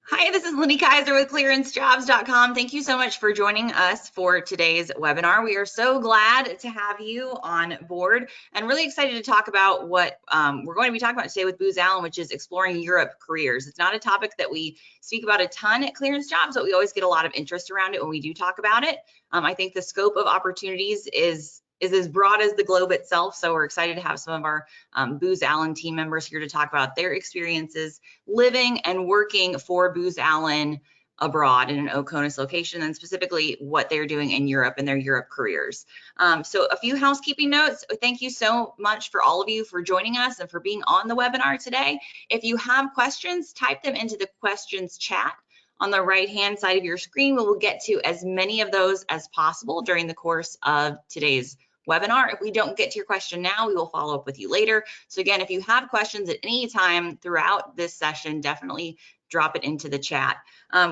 Hi, this is Lindy Kaiser with clearanceJobs.com. Thank you so much for joining us for today's webinar. We are so glad to have you on board and really excited to talk about what we're going to be talking about today with Booz Allen, which is exploring Europe careers. It's not a topic that we speak about a ton at Clearance Jobs, but we always get a lot of interest around it when we do talk about it. I think the scope of opportunities is as broad as the globe itself. So we're excited to have some of our Booz Allen team members here to talk about their experiences living and working for Booz Allen abroad in an Oconus location, and specifically what they're doing in Europe and their Europe careers. So a few housekeeping notes. Thank you so much for all of you for joining us and for being on the webinar today. If you have questions, type them into the questions chat on the right-hand side of your screen. We will get to as many of those as possible during the course of today's webinar. If we don't get to your question now, we will follow up with you later. So again, if you have questions at any time throughout this session, definitely drop it into the chat.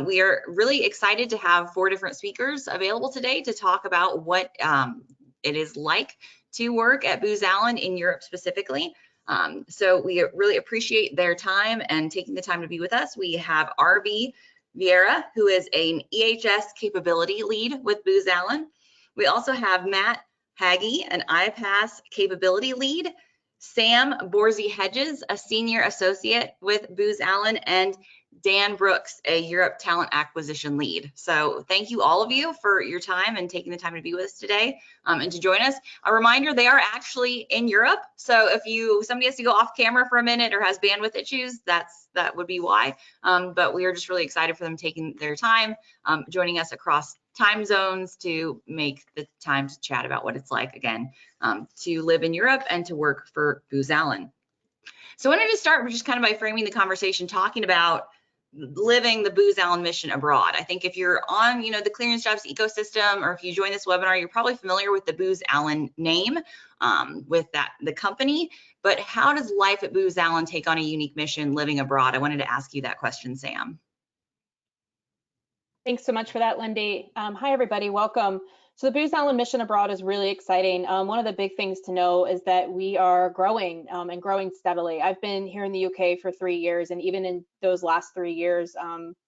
We are really excited to have 4 different speakers available today to talk about what it is like to work at Booz Allen in Europe specifically. So we really appreciate their time and taking the time to be with us. We have RB Vieira, who is an EHS capability lead with Booz Allen. We also have Matt Haggy, an iPass capability lead, Sam Borsey-Hedges, a senior associate with Booz Allen, and Dan Brooks, a Europe talent acquisition lead. So thank you all of you for your time and taking the time to be with us today and to join us. A reminder, they are actually in Europe. So if somebody has to go off camera for a minute or has bandwidth issues, that would be why. But we are just really excited for them taking their time, joining us across time zones to make the time to chat about what it's like, again, to live in Europe and to work for Booz Allen. So I wanted to start just kind of by framing the conversation, talking about living the Booz Allen mission abroad. I think if you're on, the Clearance Jobs ecosystem, or if you join this webinar, you're probably familiar with the Booz Allen name, with the company. But how does life at Booz Allen take on a unique mission living abroad? I wanted to ask you that question, Sam. Thanks so much for that, Lindy. Hi, everybody. Welcome. So the Booz Allen mission abroad is really exciting. One of the big things to know is that we are growing and growing steadily. I've been here in the UK for 3 years, and even in those last 3 years,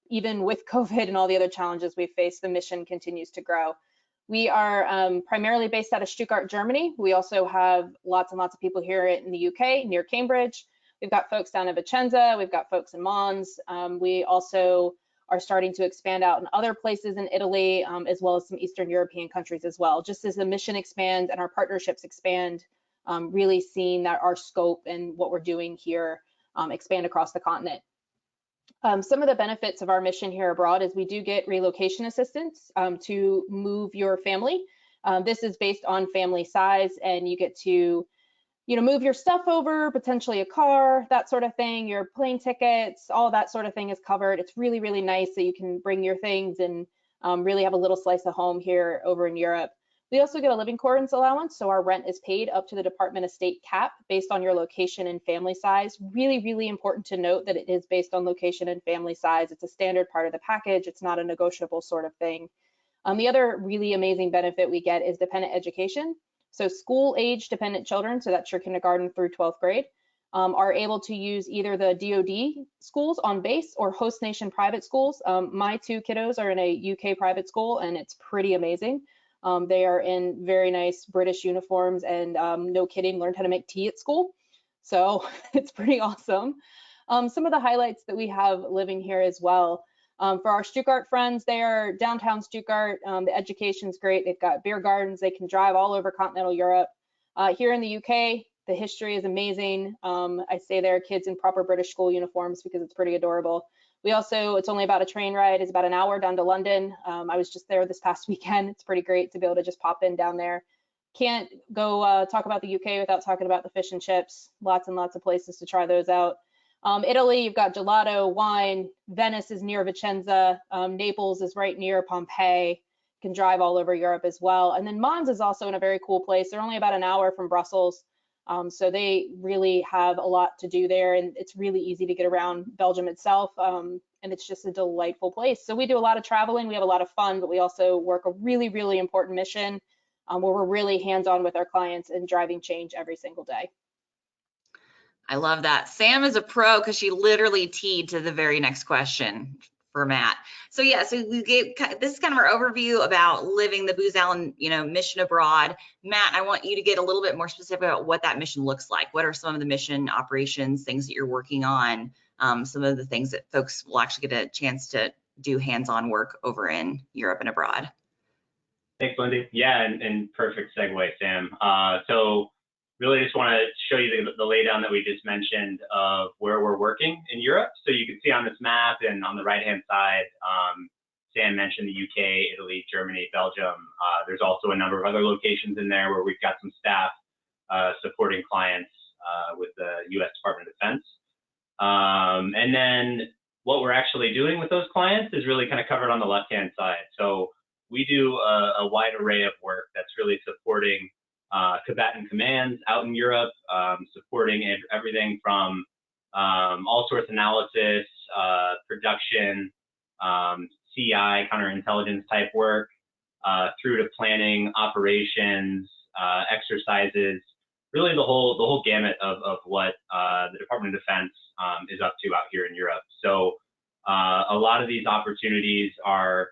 even with COVID and all the other challenges we faced, the mission continues to grow. We are primarily based out of Stuttgart, Germany. We also have lots and lots of people here in the UK, near Cambridge. We've got folks down in Vicenza. We've got folks in Mons. We also are starting to expand out in other places in Italy, as well as some Eastern European countries as well. Just as the mission expands and our partnerships expand, really seeing that our scope and what we're doing here expand across the continent. Some of the benefits of our mission here abroad is we do get relocation assistance to move your family. This is based on family size, and you get to move your stuff over, potentially a car, that sort of thing, your plane tickets, all that sort of thing is covered. It's really, really nice that you can bring your things and really have a little slice of home here over in Europe. We also get a living quarters allowance, so our rent is paid up to the Department of State cap based on your location and family size. Really, really important to note that it is based on location and family size. It's a standard part of the package. It's not a negotiable sort of thing. The other really amazing benefit we get is dependent education. So school age dependent children, so that's your kindergarten through 12th grade, are able to use either the DoD schools on base or host nation private schools. My 2 kiddos are in a UK private school, and it's pretty amazing. They are in very nice British uniforms and no kidding, learned how to make tea at school. So it's pretty awesome. Some of the highlights that we have living here as well. For our Stuttgart friends, they are downtown Stuttgart. The education's great. They've got beer gardens. They can drive all over continental Europe. Here in the UK, the history is amazing. I say there are kids in proper British school uniforms because it's pretty adorable. It's only about a train ride. It's about an hour down to London. I was just there this past weekend. It's pretty great to be able to just pop in down there. Can't go talk about the UK without talking about the fish and chips. Lots and lots of places to try those out. Italy, you've got gelato, wine. Venice is near Vicenza. Naples is right near Pompeii. You can drive all over Europe as well. And then Mons is also in a very cool place. They're only about an hour from Brussels. So they really have a lot to do there, and it's really easy to get around Belgium itself. And it's just a delightful place. So we do a lot of traveling. We have a lot of fun, but we also work a really, really important mission where we're really hands-on with our clients and driving change every single day. I love that. Sam is a pro because she literally teed to the very next question. for Matt. So yeah, so we gave, this is kind of our overview about living the Booz Allen, mission abroad. Matt, I want you to get a little bit more specific about what that mission looks like. What are some of the mission operations, things that you're working on, some of the things that folks will actually get a chance to do hands-on work over in Europe and abroad. Thanks, Lindy. Yeah, and perfect segue, Sam. So really just want to show you the laydown that we just mentioned of where we're working in Europe. So you can see on this map and on the right-hand side, Sam mentioned the UK, Italy, Germany, Belgium. There's also a number of other locations in there where we've got some staff supporting clients with the US Department of Defense. And then what we're actually doing with those clients is really kind of covered on the left-hand side. So we do a wide array of work that's really supporting combatant commands out in Europe, supporting everything from all sorts of analysis, production, CI, counterintelligence type work, through to planning, operations, exercises, really the whole gamut of what the Department of Defense is up to out here in Europe. So a lot of these opportunities are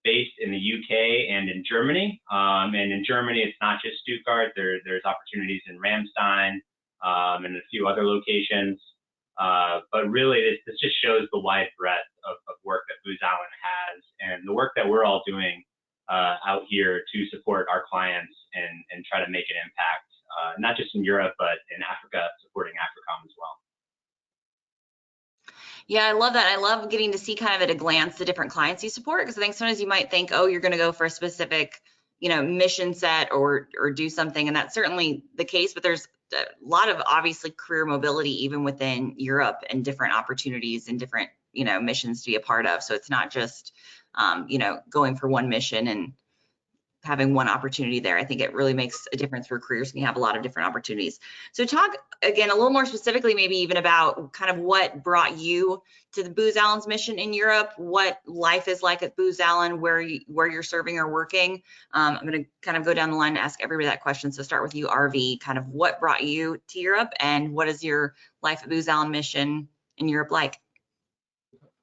based in the UK and in Germany. And in Germany, it's not just Stuttgart. There's opportunities in Ramstein and a few other locations. But really, this just shows the wide breadth of work that Booz Allen has and the work that we're all doing out here to support our clients and try to make an impact, not just in Europe, but in Africa, supporting AFRICOM as well. Yeah, I love that. I love getting to see kind of at a glance the different clients you support, because I think sometimes you might think, oh, you're going to go for a specific, mission set or do something, and that's certainly the case. But there's a lot of obviously career mobility even within Europe and different opportunities and different, missions to be a part of. So it's not just, going for one mission and having one opportunity there. I think it really makes a difference for careers when you have a lot of different opportunities. So talk again a little more specifically, maybe even about kind of what brought you to the Booz Allen's mission in Europe, what life is like at Booz Allen, where you're serving or working. I'm going to kind of go down the line and ask everybody that question. So start with you, RV, kind of what brought you to Europe and what is your life at Booz Allen mission in Europe like?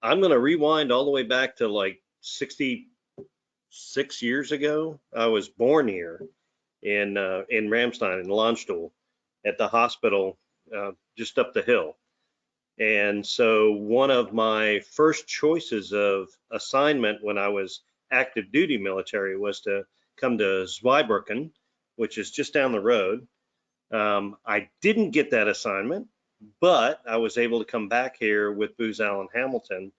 I'm going to rewind all the way back to like 66 years ago. I was born here in Ramstein in Landstuhl at the hospital just up the hill. And so one of my first choices of assignment when I was active duty military was to come to Zweibrücken, which is just down the road. I didn't get that assignment, but I was able to come back here with Booz Allen Hamilton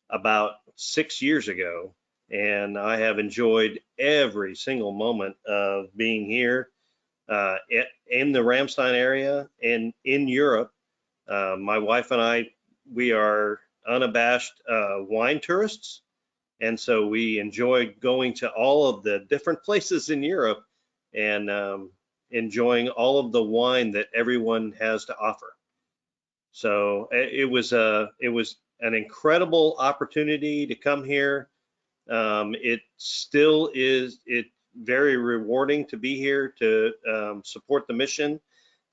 about 6 years ago, and I have enjoyed every single moment of being here in the Ramstein area and in Europe. My wife and I, we are unabashed wine tourists, and so we enjoy going to all of the different places in Europe and enjoying all of the wine that everyone has to offer. So it was an incredible opportunity to come here. It still is very rewarding to be here to support the mission.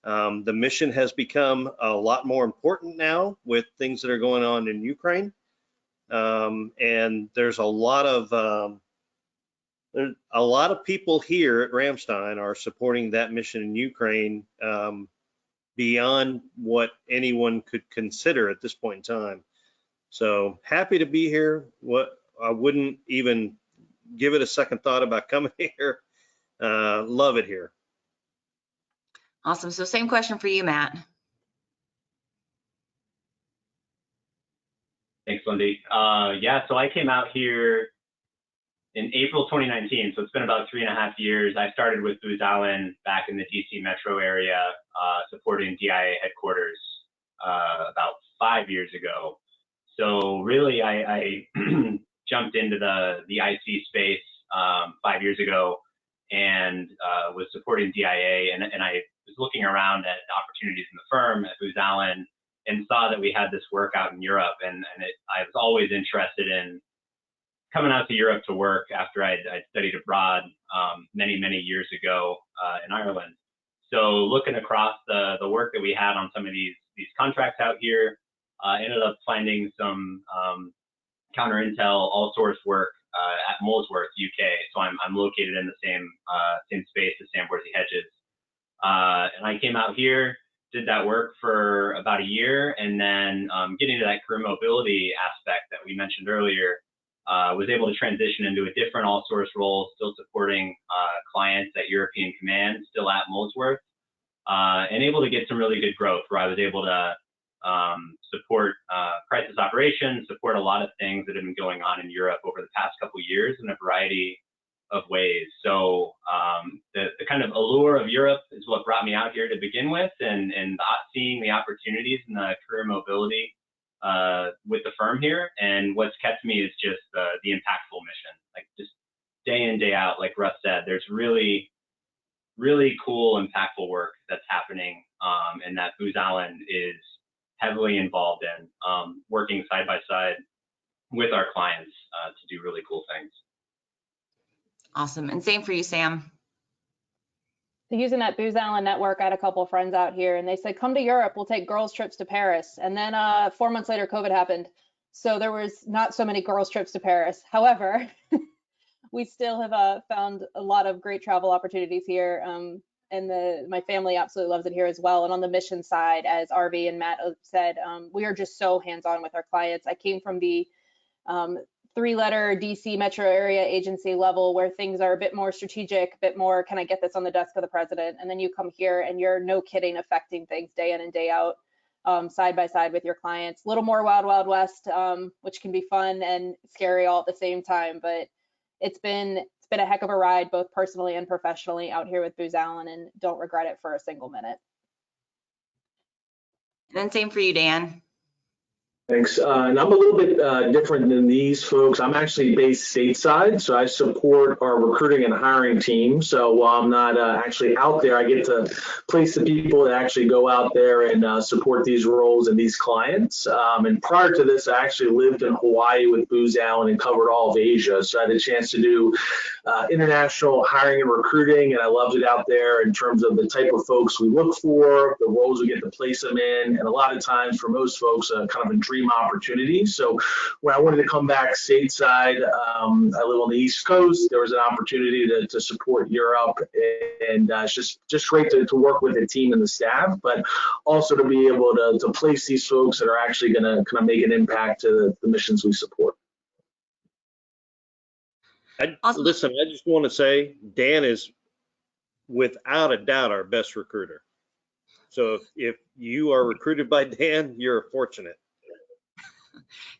The mission has become a lot more important now with things that are going on in Ukraine. And there's a lot of people here at Ramstein are supporting that mission in Ukraine beyond what anyone could consider at this point in time. So happy to be here. I wouldn't even give it a second thought about coming here. Love it here. Awesome. So same question for you, Matt. Thanks, Lindy. Yeah, so I came out here in April 2019, so it's been about 3.5 years. I started with Booz Allen back in the DC metro area, supporting DIA headquarters about 5 years ago. So really, I jumped into the IC space 5 years ago and was supporting DIA, and I was looking around at opportunities in the firm at Booz Allen and saw that we had this work out in Europe, and I was always interested in coming out to Europe to work after I'd studied abroad many years ago in Ireland. So looking across the work that we had on some of these contracts out here, ended up finding some counter intel all source work at Molesworth, UK. So I'm located in the same space as Sam Borsey Hedges. And I came out here, did that work for about a year, and then getting to that career mobility aspect that we mentioned earlier, was able to transition into a different all source role, still supporting clients at European Command, still at Molesworth, and able to get some really good growth where I was able to support crisis operations, support a lot of things that have been going on in Europe over the past couple of years in a variety of ways. So the kind of allure of Europe is what brought me out here to begin with, and seeing the opportunities and the career mobility with the firm here. And what's kept me is just the impactful mission, like just day in, day out, like Russ said, there's really, really cool, impactful work that's happening and that Booz Allen is heavily involved in, working side by side with our clients to do really cool things. Awesome. And same for you, Sam. So using that Booz Allen network, I had a couple of friends out here and they said, come to Europe, we'll take girls trips to Paris. And then 4 months later, COVID happened. So there was not so many girls trips to Paris. However, we still have found a lot of great travel opportunities here. And my family absolutely loves it here as well. And on the mission side, as RV and Matt said, we are just so hands-on with our clients. I came from the 3-letter DC metro area agency level where things are a bit more strategic, a bit more, can I get this on the desk of the president? And then you come here and you're, no kidding, affecting things day in and day out, side by side with your clients. A little more wild, wild west, which can be fun and scary all at the same time. But it's been a heck of a ride, both personally and professionally, out here with Booz Allen, and don't regret it for a single minute. And then same for you, Dan. Thanks. And I'm a little bit different than these folks. I'm actually based stateside, so I support our recruiting and hiring team. So while I'm not actually out there, I get to place the people that actually go out there and support these roles and these clients. And prior to this, I actually lived in Hawaii with Booz Allen and covered all of Asia. So I had a chance to do international hiring and recruiting, and I loved it out there in terms of the type of folks we look for, the roles we get to place them in, and a lot of times for most folks, kind of a dream opportunity. So when I wanted to come back stateside, I live on the East Coast. There was an opportunity to support Europe, and it's just great to work with the team and the staff, but also to be able to place these folks that are actually going to kind of make an impact to the missions we support. Listen, I just want to say Dan is without a doubt our best recruiter. So if you are recruited by Dan, you're fortunate.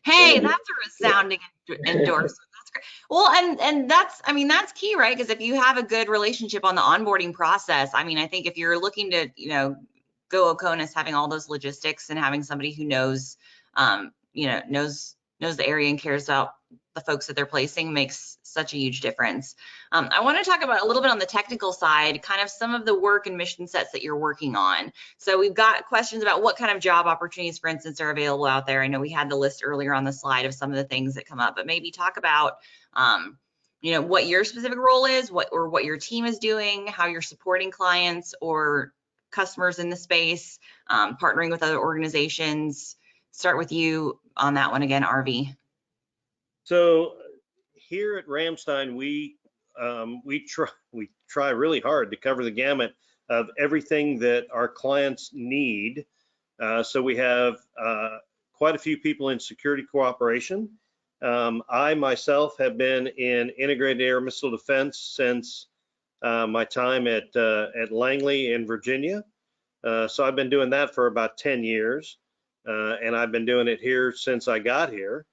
Hey, that's a resounding endorsement. That's great. Well, and that's, I mean, that's key, right? Because if you have a good relationship on the onboarding process, I mean, I think if you're looking to, go Oconus, having all those logistics and having somebody who knows, knows the area and cares about the folks that they're placing makes such a huge difference. I want to talk about a little bit on the technical side, kind of some of the work and mission sets that you're working on. So we've got questions about what kind of job opportunities, for instance, are available out there. I know we had the list earlier on the slide of some of the things that come up, but maybe talk about, what your specific role is, what your team is doing, how you're supporting clients or customers in the space, partnering with other organizations. Start with you on that one again, RV. So here at Ramstein, we try really hard to cover the gamut of everything that our clients need. So we have quite a few people in security cooperation. I myself have been in integrated air missile defense since my time at Langley in Virginia. So I've been doing that for about 10 years, and I've been doing it here since I got here.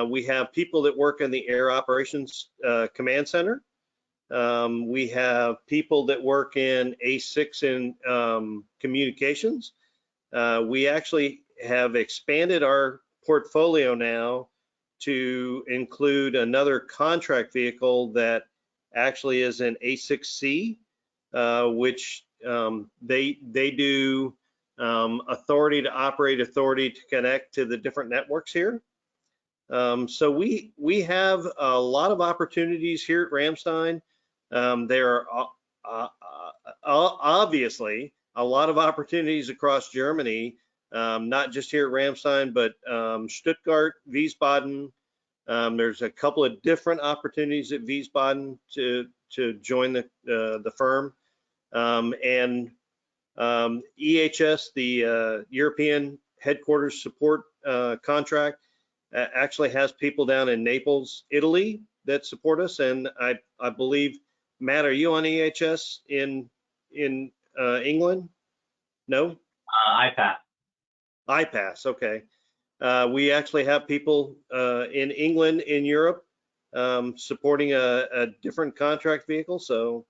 We have people that work in the Air Operations Command Center. We have people that work in A6 in communications. We actually have expanded our portfolio now to include another contract vehicle that actually is an A6C, which they do authority to operate, authority to connect to the different networks here. So we have a lot of opportunities here at Ramstein. There are obviously a lot of opportunities across Germany not just here at Ramstein, but Stuttgart, Wiesbaden. There's a couple of different opportunities at Wiesbaden to join the firm. And EHS, the European Headquarters Support Contract, actually has people down in Naples, Italy that support us. And I believe, Matt, are you on EHS in England? No? IPAS, okay. We actually have people in England, in Europe, supporting a different contract vehicle. So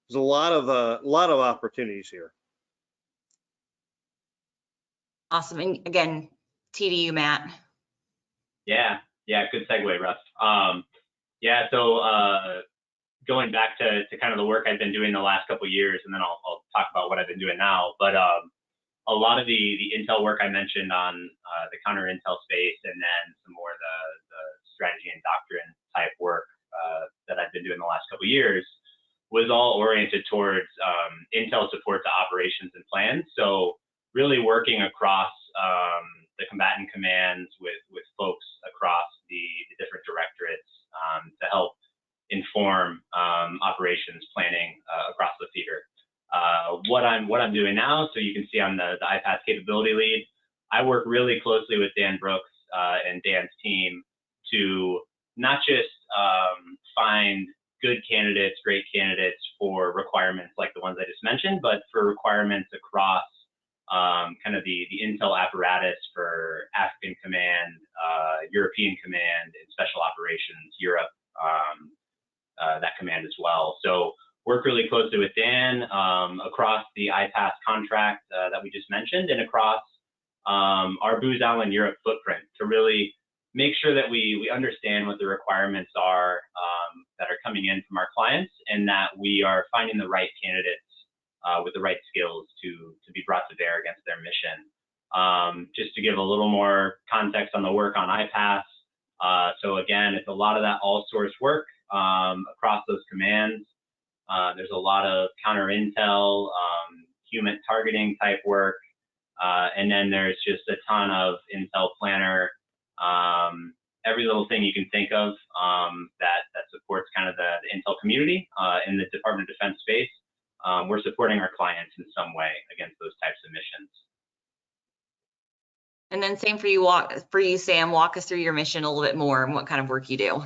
there's a lot of opportunities here. Awesome. And again, TDU, Matt. Yeah, good segue, Russ. Yeah, so going back to kind of the work I've been doing the last couple of years, and then I'll talk about what I've been doing now. But a lot of the intel work I mentioned on the counter intel space, and then some more of the strategy and doctrine type work that I've been doing the last couple of years was all oriented towards intel support to operations and plans. So really working across the combatant commands with folks across the different directorates to help inform operations planning across the theater. What I'm doing now, so you can see I'm the IPAS capability lead. I work really closely with Dan Brooks and Dan's team to not just find good candidates, great candidates for requirements like the ones I just mentioned, but for requirements across kind of the intel apparatus for African Command, European Command, and Special Operations Europe, that command as well. So work really closely with Dan across the IPAS contract that we just mentioned, and across our Booz Allen Europe footprint to really make sure that we understand what the requirements are that are coming in from our clients, and that we are finding the right candidates with the right skills to be brought to bear against their mission. Just to give a little more context on the work on IPAS. So again, it's a lot of that all source work across those commands. There's a lot of counter intel, human targeting type work, and then there's just a ton of intel planner, every little thing you can think of that supports kind of the intel community in the Department of Defense space. We're supporting our clients in some way against those types of missions. And then same for you, Sam. Walk us through your mission a little bit more and what kind of work you do.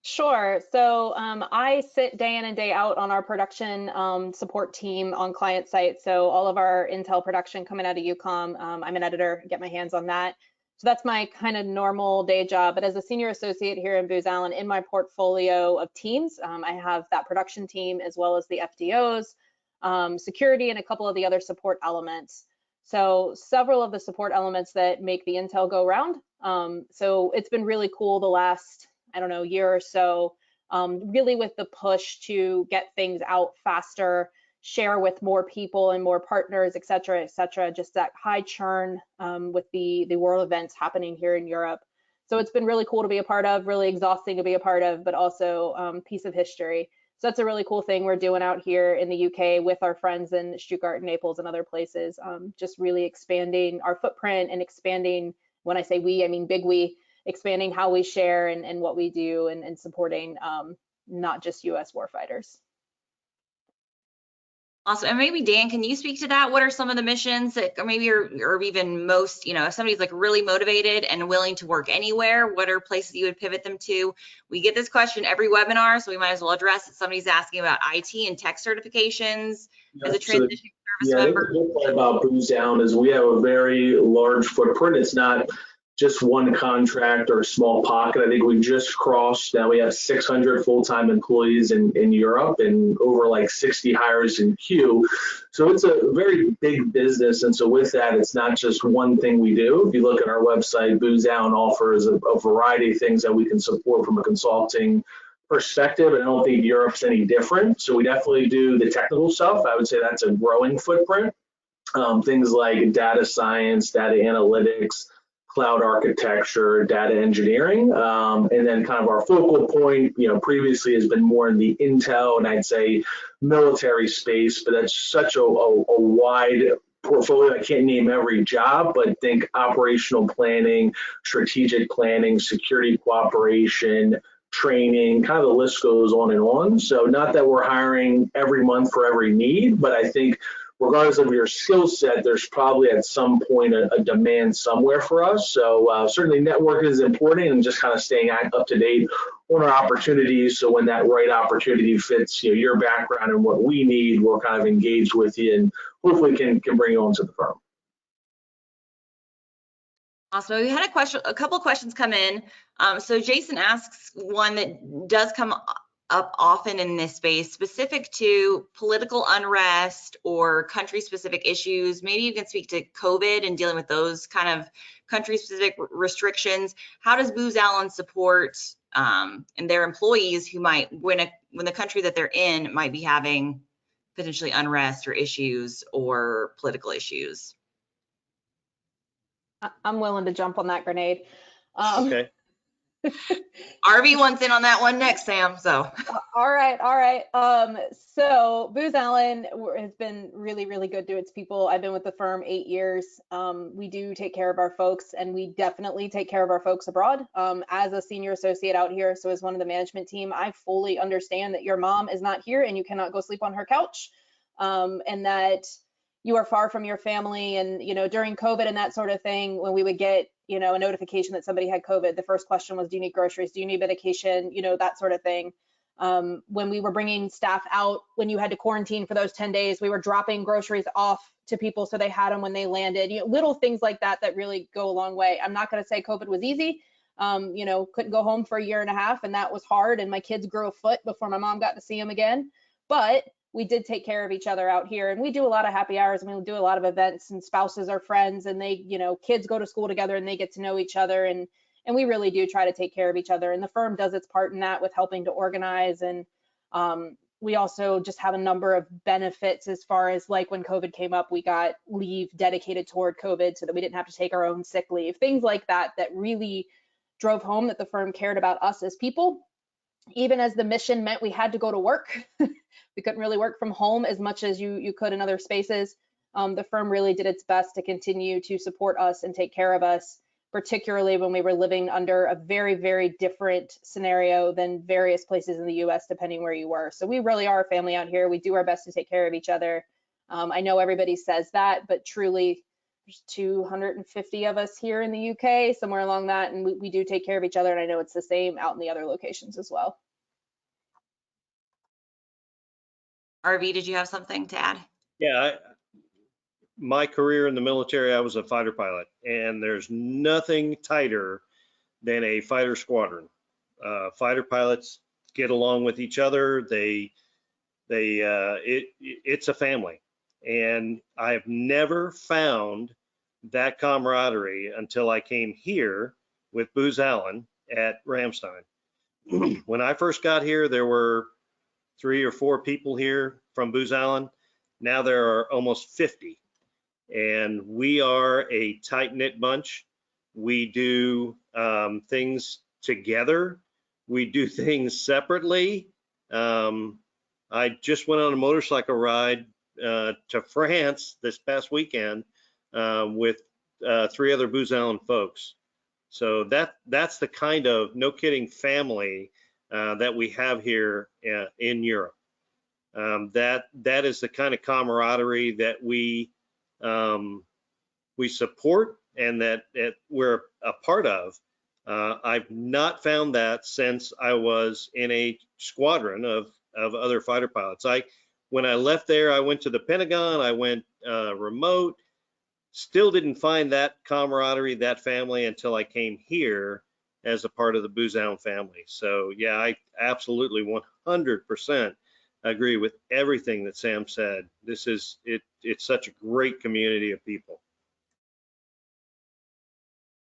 Sure. So I sit day in and day out on our production support team on client site. So all of our intel production coming out of UCOM, I'm an editor, get my hands on that. So that's my kind of normal day job. But as a senior associate here in Booz Allen, in my portfolio of teams, I have that production team as well as the FDOs, security, and a couple of the other support elements. So several of the support elements that make the intel go round. So it's been really cool the last, I don't know, year or so, really with the push to get things out faster, share with more people and more partners, et cetera, just that high churn with the world events happening here in Europe. So it's been really cool to be a part of, really exhausting to be a part of, but also piece of history. So that's a really cool thing we're doing out here in the UK with our friends in Stuttgart, Naples, and other places, just really expanding our footprint and expanding, when I say we, I mean big we, expanding how we share and what we do and supporting not just US warfighters. Awesome. And maybe Dan, can you speak to that? What are some of the missions that maybe or even most, if somebody's like really motivated and willing to work anywhere, what are places you would pivot them to? We get this question every webinar, so we might as well address it. Somebody's asking about IT and tech certifications as a transition service member. The good part about Booz Allen is we have a very large footprint. It's not just one contract or a small pocket. I think we just crossed, now we have 600 full-time employees in Europe and over like 60 hires in queue. So it's a very big business. And so with that, it's not just one thing we do. If you look at our website, Booz Allen offers a variety of things that we can support from a consulting perspective. And I don't think Europe's any different. So we definitely do the technical stuff. I would say that's a growing footprint. Things like data science, data analytics, cloud architecture, data engineering, and then kind of our focal point, previously has been more in the intel and I'd say military space, but that's such a wide portfolio. I can't name every job, but think operational planning, strategic planning, security cooperation, training, kind of the list goes on and on. So not that we're hiring every month for every need, but I think regardless of your skill set, there's probably at some point a demand somewhere for us. So certainly network is important, and just kind of staying up to date on our opportunities. So when that right opportunity fits, your background and what we need, we'll kind of engage with you and hopefully can bring you onto the firm. Awesome. We had a couple of questions come in. So Jason asks one that does come up often in this space, specific to political unrest or country-specific issues. Maybe you can speak to COVID and dealing with those kind of country-specific restrictions. How does Booz Allen support and their employees who might, when the country that they're in might be having potentially unrest or issues or political issues? I'm willing to jump on that grenade. Okay. RV wants in on that one next, Sam. So. All right. So Booz Allen has been really, really good to its people. I've been with the firm 8 years. We do take care of our folks, and we definitely take care of our folks abroad. As a senior associate out here, so as one of the management team, I fully understand that your mom is not here and you cannot go sleep on her couch, and that you are far from your family. And, during COVID and that sort of thing, when we would get, a notification that somebody had COVID, the first question was, do you need groceries? Do you need medication? That sort of thing. When we were bringing staff out, when you had to quarantine for those 10 days, we were dropping groceries off to people so they had them when they landed. Little things like that really go a long way. I'm not going to say COVID was easy. Couldn't go home for a year and a half, and that was hard. And my kids grew a foot before my mom got to see them again. But we did take care of each other out here, and we do a lot of happy hours, and we do a lot of events, and spouses are friends, and they, kids go to school together and they get to know each other, and we really do try to take care of each other. And the firm does its part in that with helping to organize. And we also just have a number of benefits as far as, like, when COVID came up, we got leave dedicated toward COVID so that we didn't have to take our own sick leave, things like that really drove home that the firm cared about us as people, even as the mission meant we had to go to work. We couldn't really work from home as much as you could in other spaces. The firm really did its best to continue to support us and take care of us, particularly when we were living under a very, very different scenario than various places in the US, depending where you were. So we really are a family out here. We do our best to take care of each other. I know everybody says that, but truly there's 250 of us here in the UK, somewhere along that, and we do take care of each other. And I know it's the same out in the other locations as well. RV, did you have something to add? Yeah, my career in the military, I was a fighter pilot, and there's nothing tighter than a fighter squadron. Fighter pilots get along with each other. It's a family, and I've never found that camaraderie until I came here with Booz Allen at Ramstein. When I first got here, there were 3 or 4 people here from Booz Allen. Now there are almost 50, and we are a tight-knit bunch. We do things together. We do things separately. I just went on a motorcycle ride to France this past weekend with 3 other Booz Allen folks. So that's the kind of, no kidding, family that we have here in Europe. That is the kind of camaraderie that we support and that we're a part of. I've not found that since I was in a squadron of other fighter pilots. When I left there, I went to the Pentagon, I went remote, still didn't find that camaraderie, that family, until I came here as a part of the Booz Allen family. So yeah, I absolutely 100% agree with everything that Sam said. It's such a great community of people.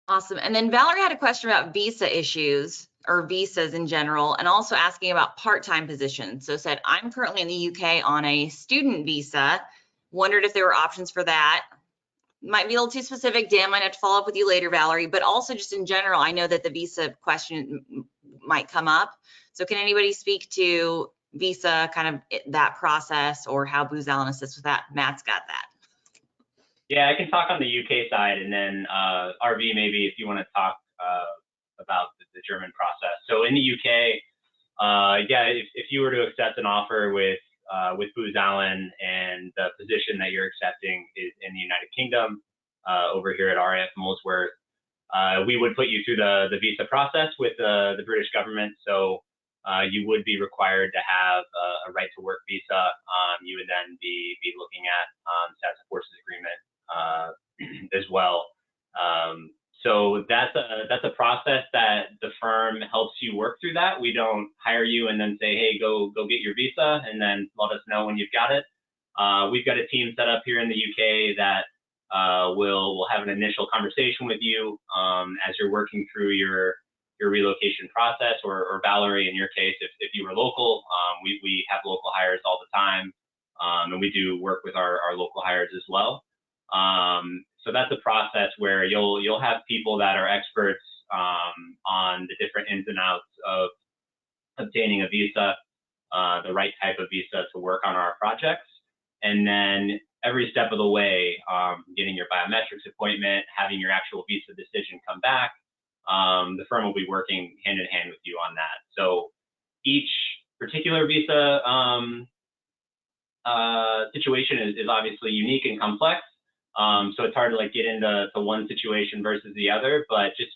Awesome. And then Valerie had a question about visa issues or visas in general, and also asking about part-time positions. So said, I'm currently in the UK on a student visa, wondered if there were options for that. Might be a little too specific. Dan might have to follow up with you later, Valerie, but also just in general, I know that the visa question might come up. So can anybody speak to visa, kind of that process, or how Booz Allen assists with that? Matt's got that. Yeah, I can talk on the UK side, and then RV, maybe if you want to talk about the German process. So in the UK, yeah, if you were to accept an offer with Booz Allen, and the position that you're accepting is in the United Kingdom, over here at RAF Molesworth, we would put you through the visa process with the British government. So you would be required to have a right to work visa. You would then be looking at status of forces agreement as well. So that's a process that the firm helps you work through that. We don't hire you and then say, hey, go get your visa and then let us know when you've got it. We've got a team set up here in the UK that will have an initial conversation with you as you're working through your relocation process, or Valerie, in your case, if you were local, we have local hires all the time, and we do work with our local hires as well. So that's a process where you'll have people that are experts on the different ins and outs of obtaining a visa, the right type of visa to work on our projects, and then every step of the way, getting your biometrics appointment, having your actual visa decision come back, the firm will be working hand in hand with you on that. So each particular visa situation is obviously unique and complex. So it's hard to like get into one situation versus the other, but just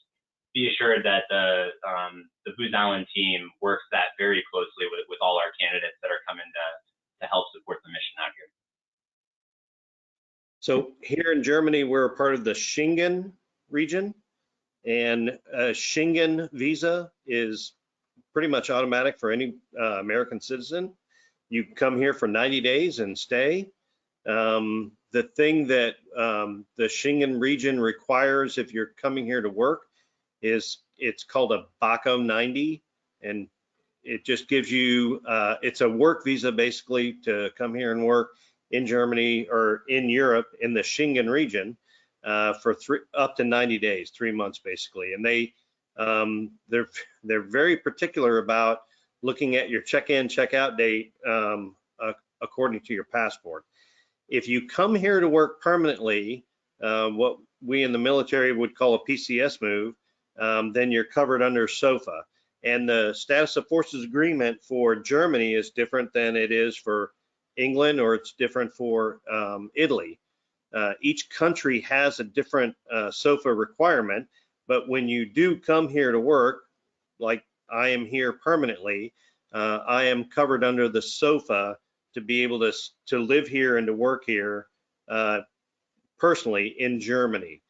be assured that the Booz Allen team works that very closely with all our candidates that are coming to help support the mission out here. So here in Germany, we're a part of the Schengen region, and a Schengen visa is pretty much automatic for any American citizen. You come here for 90 days and stay. The thing that the Schengen region requires if you're coming here to work is it's called a BACO 90, and it just gives you, it's a work visa basically to come here and work in Germany or in Europe in the Schengen region for up to 90 days, 3 months basically. And they're very particular about looking at your check-in, check-out date according to your passport. If you come here to work permanently, what we in the military would call a PCS move, then you're covered under SOFA. And the status of forces agreement for Germany is different than it is for England, or it's different for Italy. Each country has a different SOFA requirement, but when you do come here to work, like I am here permanently, I am covered under the SOFA to be able to live here and to work here personally in Germany.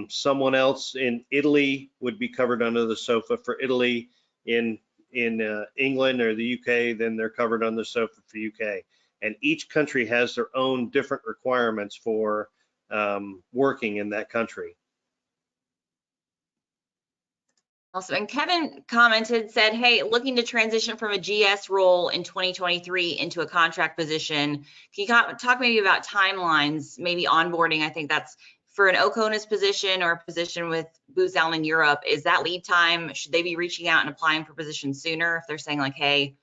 Someone else in Italy would be covered under the SOFA for Italy. In England or the UK, then they're covered under the SOFA for UK. And each country has their own different requirements for working in that country. Awesome. And Kevin said, hey, looking to transition from a GS role in 2023 into a contract position. Can you talk maybe about timelines, maybe onboarding? I think that's for an OCONUS position or a position with Booz Allen in Europe. Is that lead time? Should they be reaching out and applying for positions sooner if they're saying like, hey,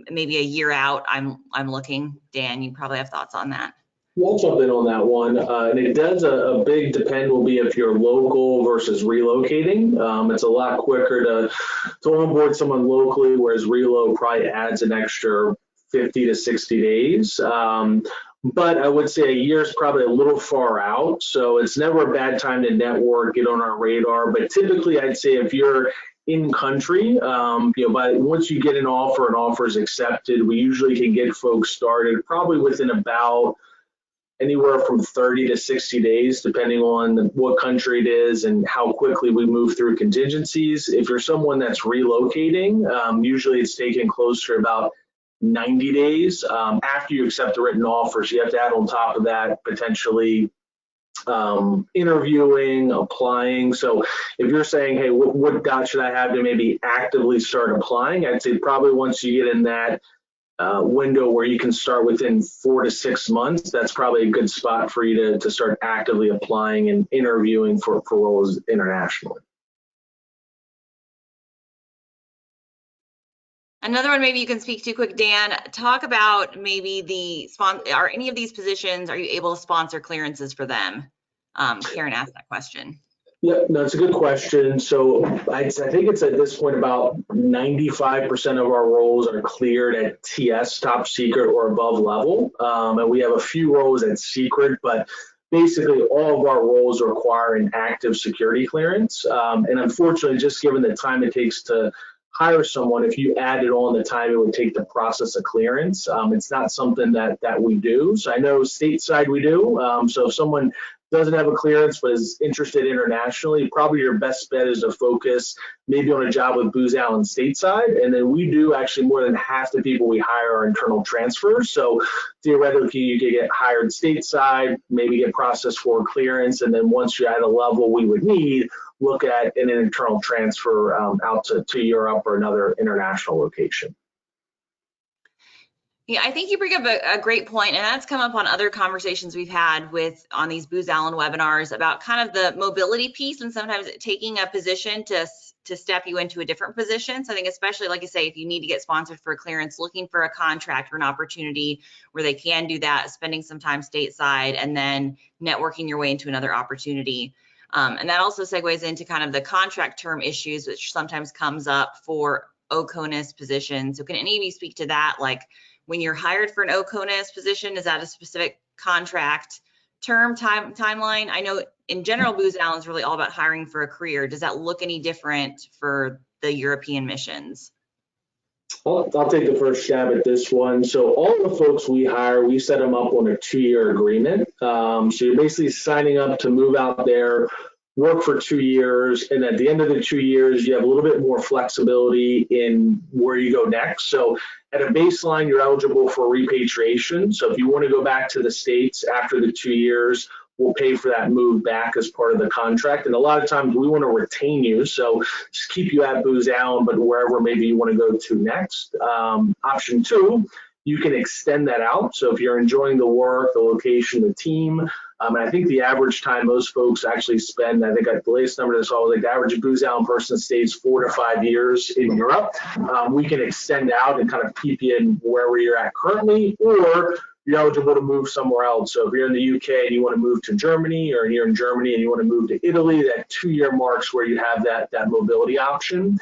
maybe a year out, I'm looking? Dan, you probably have thoughts on that. We'll jump in on that one. And it does a big depend will be if you're local versus relocating. It's a lot quicker to onboard someone locally, whereas relo probably adds an extra 50 to 60 days. But I would say a year is probably a little far out. So it's never a bad time to network, get on our radar. But typically I'd say if you're in country, but once you get an offer, an offer is accepted, we usually can get folks started probably within about anywhere from 30 to 60 days, depending on what country it is and how quickly we move through contingencies. If you're someone that's relocating, usually it's taken closer to about 90 days after you accept the written offer. So you have to add on top of that potentially interviewing, applying. So if you're saying, hey, what dot should I have to maybe actively start applying? I'd say probably once you get in that window where you can start within 4 to 6 months, that's probably a good spot for you to start actively applying and interviewing for roles internationally. Another one maybe you can speak to quick, Dan, talk about maybe are any of these positions, are you able to sponsor clearances for them? Karen asked that question. Yeah, no, it's a good question. So I think it's at this point about 95% of our roles are cleared at TS, top secret or above level. And we have a few roles at secret, but basically all of our roles require an active security clearance. And unfortunately, just given the time it takes to hire someone, if you added on the time it would take to process a clearance, it's not something that we do. So I know stateside we do. So if someone doesn't have a clearance but is interested internationally, probably your best bet is to focus maybe on a job with Booz Allen stateside. And then we do actually more than half the people we hire are internal transfers. So theoretically, you could get hired stateside, maybe get processed for clearance, and then once you're at a level we would need, look at an internal transfer out to Europe or another international location. Yeah, I think you bring up a great point, and that's come up on other conversations we've had on these Booz Allen webinars about kind of the mobility piece, and sometimes taking a position to step you into a different position. So I think especially, like you say, if you need to get sponsored for a clearance, looking for a contract or an opportunity where they can do that, spending some time stateside, and then networking your way into another opportunity. And that also segues into kind of the contract term issues, which sometimes comes up for OCONUS positions. So can any of you speak to that? Like, when you're hired for an OCONUS position, is that a specific contract term timeline? I know in general, Booz Allen is really all about hiring for a career. Does that look any different for the European missions? I'll take the first stab at this one. So all the folks we hire, we set them up on a 2-year agreement. So you're basically signing up to move out there, work for 2 years, and at the end of the 2 years, you have a little bit more flexibility in where you go next. So at a baseline, you're eligible for repatriation. So if you want to go back to the States after the 2 years, we'll pay for that move back as part of the contract. And a lot of times we want to retain you, so just keep you at Booz Allen, but wherever maybe you want to go to next. Option 2, you can extend that out. So if you're enjoying the work, the location, the team, and I think the average time most folks actually spend, I think the latest number that I saw was like the average Booz Allen person stays 4 to 5 years in Europe. We can extend out and kind of keep you in wherever you're at currently, or you're eligible to move somewhere else. So if you're in the UK and you want to move to Germany, or you're in Germany and you want to move to Italy, that 2-year marks where you have that mobility option.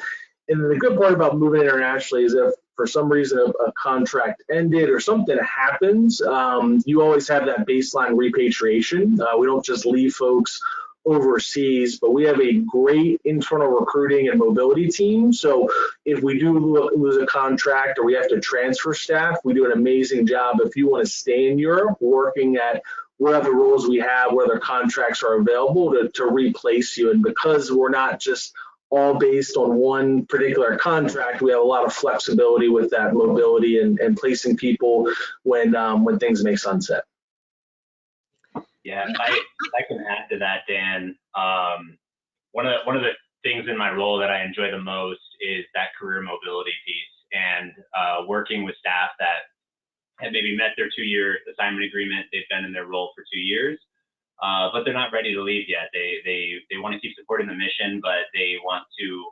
And the good part about moving internationally is if for some reason a contract ended or something happens, you always have that baseline repatriation. We don't just leave folks overseas, but we have a great internal recruiting and mobility team. So if we do lose a contract or we have to transfer staff, we do an amazing job. If you want to stay in Europe, working at what other roles we have, what other contracts are available to replace you. And because we're not just all based on one particular contract, we have a lot of flexibility with that mobility and placing people when things may sunset. Yeah, I can add to that, Dan. One of the things in my role that I enjoy the most is that career mobility piece, and working with staff that have maybe met their 2-year assignment agreement. They've been in their role for 2 years, but they're not ready to leave yet. They want to keep supporting the mission, but they want to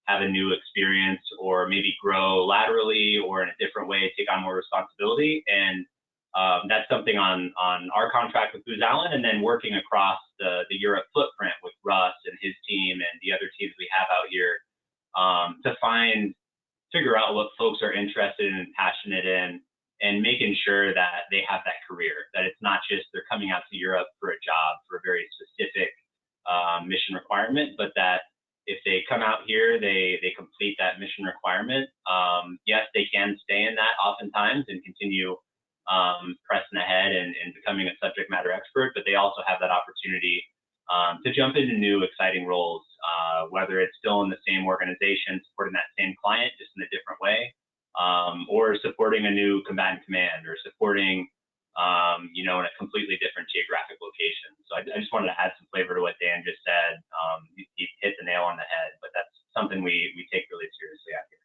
have a new experience or maybe grow laterally or in a different way, take on more responsibility. And that's something on our contract with Booz Allen, and then working across the Europe footprint with Russ and his team and the other teams we have out here to figure out what folks are interested in and passionate in, and making sure that they have that career, that it's not just they're coming out to Europe for a job, for a very specific mission requirement, but that if they come out here, they complete that mission requirement. Yes, they can stay in that oftentimes and continue pressing ahead and becoming a subject matter expert, but they also have that opportunity to jump into new exciting roles, whether it's still in the same organization, supporting that same client, just in a different way, or supporting a new combatant command, or supporting, in a completely different geographic location. So I just wanted to add some flavor to what Dan just said. He hit the nail on the head, but that's something we take really seriously out here.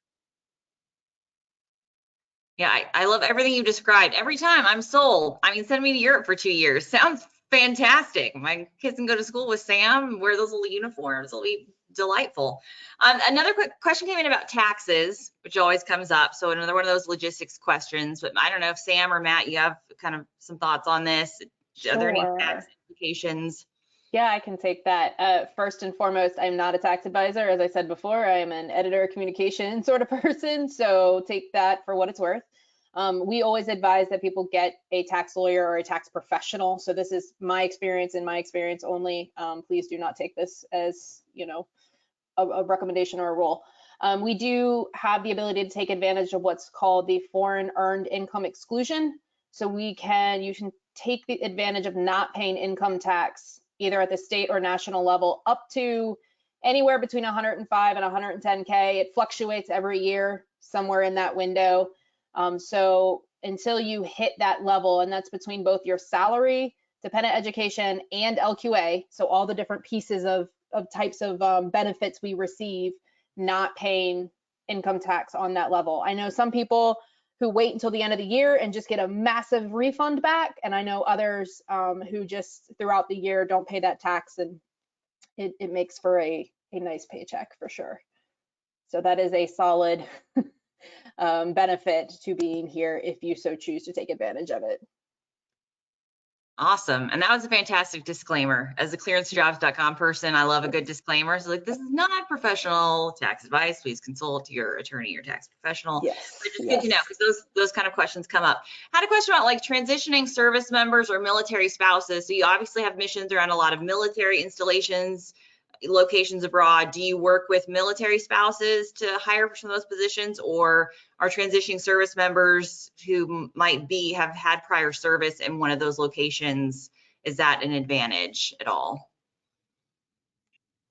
Yeah, I love everything you described. Every time I'm sold. I mean, send me to Europe for 2 years. Sounds fantastic. My kids can go to school with Sam, wear those little uniforms. It'll be delightful. Another quick question came in about taxes, which always comes up. So another one of those logistics questions, but I don't know if Sam or Matt, you have kind of some thoughts on this. Are there any tax implications? Yeah, I can take that. First and foremost, I'm not a tax advisor. As I said before, I'm an editor communication sort of person. So take that for what it's worth. We always advise that people get a tax lawyer or a tax professional. So this is my experience and my experience only. Please do not take this as, you know, a recommendation or a rule. We do have the ability to take advantage of what's called the foreign earned income exclusion. So you can take the advantage of not paying income tax either at the state or national level up to anywhere between 105 and 110K. It fluctuates every year somewhere in that window. So until you hit that level, and that's between both your salary, dependent education, and LQA, so all the different pieces of types of benefits we receive, not paying income tax on that level. I know some people who wait until the end of the year and just get a massive refund back, and I know others who just throughout the year don't pay that tax, and it makes for a nice paycheck for sure. So that is a solid benefit to being here if you so choose to take advantage of it. Awesome. And that was a fantastic disclaimer. As a clearancejobs.com person, I love a good disclaimer. So like, this is not professional tax advice. Please consult your attorney or tax professional. Yes. But it's good to know because those kind of questions come up. I had a question about like transitioning service members or military spouses. So you obviously have missions around a lot of military installations, locations abroad. Do you work with military spouses to hire for some of those positions, or are transitioning service members who might have had prior service in one of those locations, is that an advantage at all?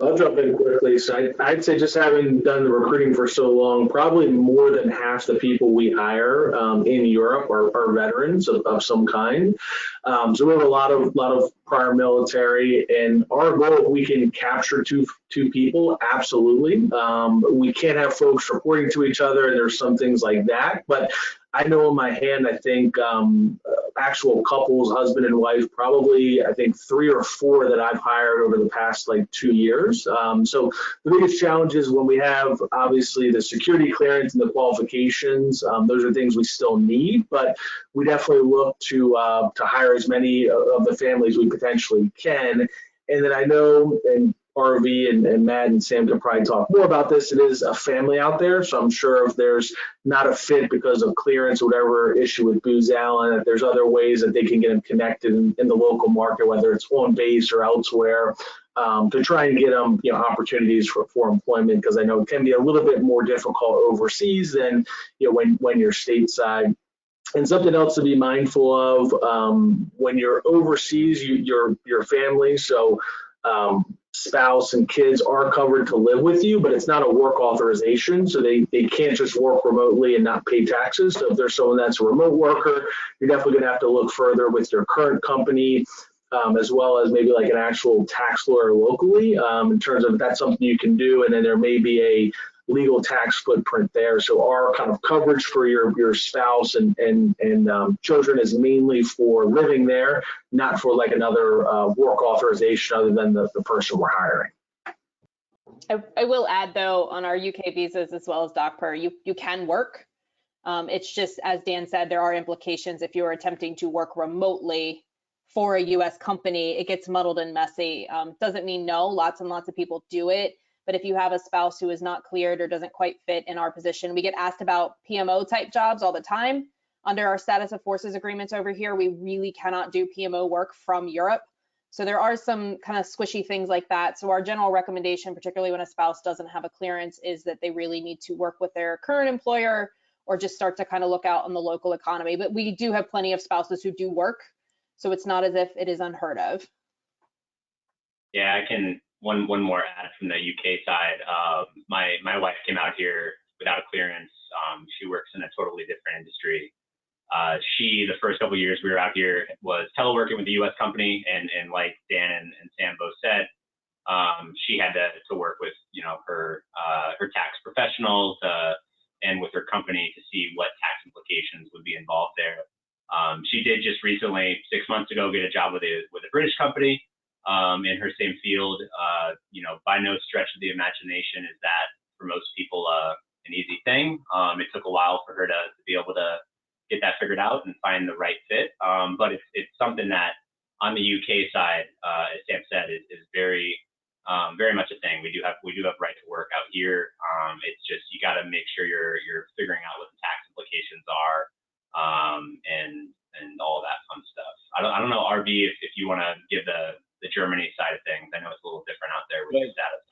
I'll jump in quickly. So I'd say just having done the recruiting for so long, probably more than half the people we hire in Europe are veterans of some kind. So we have a lot of prior military, and our goal, if we can capture two people, absolutely. We can't have folks reporting to each other, and there's some things like that. But I know in my hand, I think actual couples, husband and wife, probably I think 3 or 4 that I've hired over the past like 2 years. So the biggest challenge is when we have obviously the security clearance and the qualifications. Those are things we still need, but we definitely look to hire as many of the families we potentially can. And then I know, and RV and Matt and Sam can probably talk more about this, it is a family out there, so I'm sure if there's not a fit because of clearance or whatever issue with Booz Allen, that there's other ways that they can get them connected in the local market, whether it's on base or elsewhere, to try and get them opportunities for employment, because I know it can be a little bit more difficult overseas than when you're stateside. And something else to be mindful of when you're overseas, your family, so spouse and kids are covered to live with you, but it's not a work authorization, so they can't just work remotely and not pay taxes. So if there's someone that's a remote worker, you're definitely going to have to look further with your current company, as well as maybe like an actual tax lawyer locally, in terms of if that's something you can do, and then there may be a legal tax footprint there. So our kind of coverage for your spouse and children is mainly for living there, not for like another work authorization other than the person we're hiring. I will add though, on our UK visas as well as DocPer, you can work. It's just, as Dan said, there are implications if you're attempting to work remotely for a US company. It gets muddled and messy. Doesn't mean no, lots and lots of people do it. But if you have a spouse who is not cleared or doesn't quite fit in our position, we get asked about PMO type jobs all the time. Under our status of forces agreements over here, we really cannot do PMO work from Europe. So there are some kind of squishy things like that. So our general recommendation, particularly when a spouse doesn't have a clearance, is that they really need to work with their current employer or just start to kind of look out on the local economy. But we do have plenty of spouses who do work, so it's not as if it is unheard of. Yeah, I can. One more add from the UK side. My wife came out here without a clearance. She works in a totally different industry. The first couple of years we were out here was teleworking with the US company, and like Dan and Sam both said, she had to work with her tax professionals and with her company to see what tax implications would be involved there. She did just recently, 6 months ago, get a job with a British company. in her same field. By no stretch of the imagination is that for most people an easy thing. It took a while for her to be able to get that figured out and find the right fit. But it's something that on the UK side, as Sam said, is very much a thing. We do have right to work out here. It's just you got to make sure you're figuring out what the tax implications are, and all that fun stuff. I don't know, RB, if you want to give the Germany side of things. I know it's a little different out there with the status.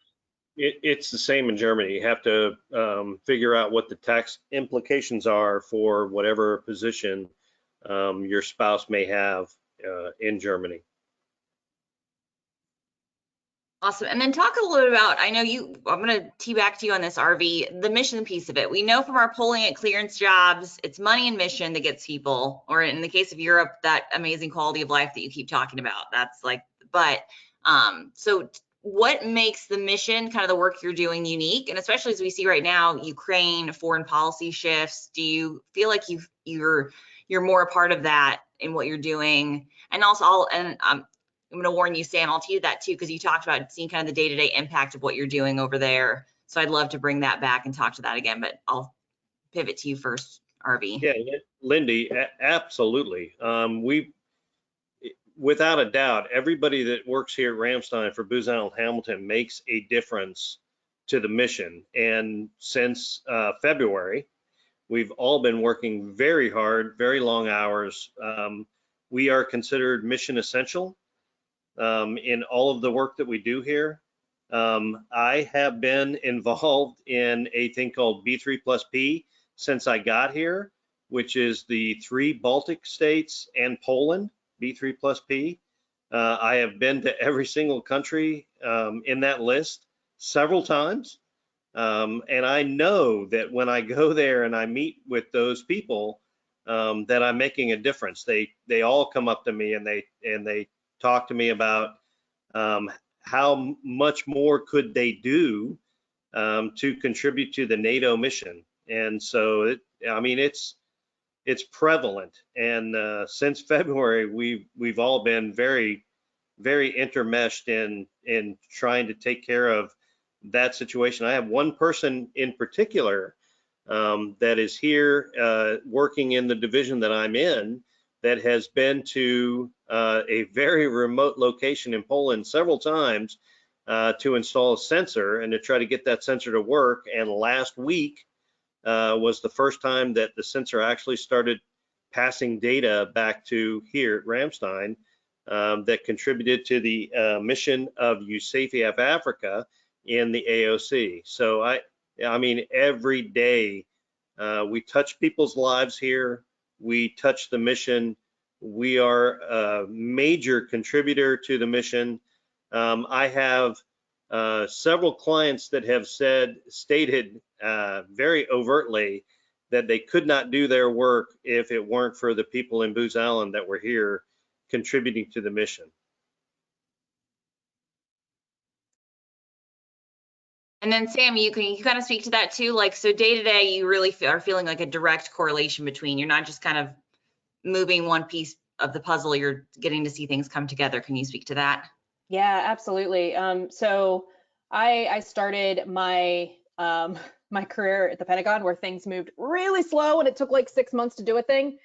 It's the same in Germany. You have to figure out what the tax implications are for whatever position your spouse may have in Germany. Awesome. And then talk a little bit about, I'm going to tee back to you on this, RV, the mission piece of it. We know from our polling at clearance jobs, it's money and mission that gets people, or in the case of Europe, that amazing quality of life that you keep talking about. That's like, but so what makes the mission, kind of the work you're doing, unique? And especially as we see right now, Ukraine, foreign policy shifts, do you feel like you're more a part of that in what you're doing? And also, I'm going to warn you, Sam, I'll tell you that too, because you talked about seeing kind of the day-to-day impact of what you're doing over there. So I'd love to bring that back and talk to that again, but I'll pivot to you first, RV. Yeah, Lindy, absolutely. Without a doubt, everybody that works here at Ramstein for Booz Allen Hamilton makes a difference to the mission. And since February, we've all been working very hard, very long hours. We are considered mission essential in all of the work that we do here. I have been involved in a thing called B3+P since I got here, which is the 3 Baltic states and Poland, B3+P. I have been to every single country in that list several times. And I know that when I go there and I meet with those people, that I'm making a difference. They all come up to me and they talk to me about how much more could they do to contribute to the NATO mission. And so, it's prevalent. And since February, we've all been very, very intermeshed in trying to take care of that situation. I have one person in particular that is here working in the division that I'm in, that has been to a very remote location in Poland several times to install a sensor and to try to get that sensor to work. And last week was the first time that the sensor actually started passing data back to here at Ramstein that contributed to the mission of USAFE Africa in the AOC. So I mean, every day we touch people's lives here. We touch the mission. We are a major contributor to the mission. I have several clients that have stated very overtly that they could not do their work if it weren't for the people in Booz Allen that were here contributing to the mission. And then Sam, you kind of speak to that too. Like, so day to day, you really are feeling like a direct correlation between, you're not just kind of moving one piece of the puzzle, you're getting to see things come together. Can you speak to that? Yeah, absolutely. So I started my my career at the Pentagon, where things moved really slow and it took like 6 months to do a thing.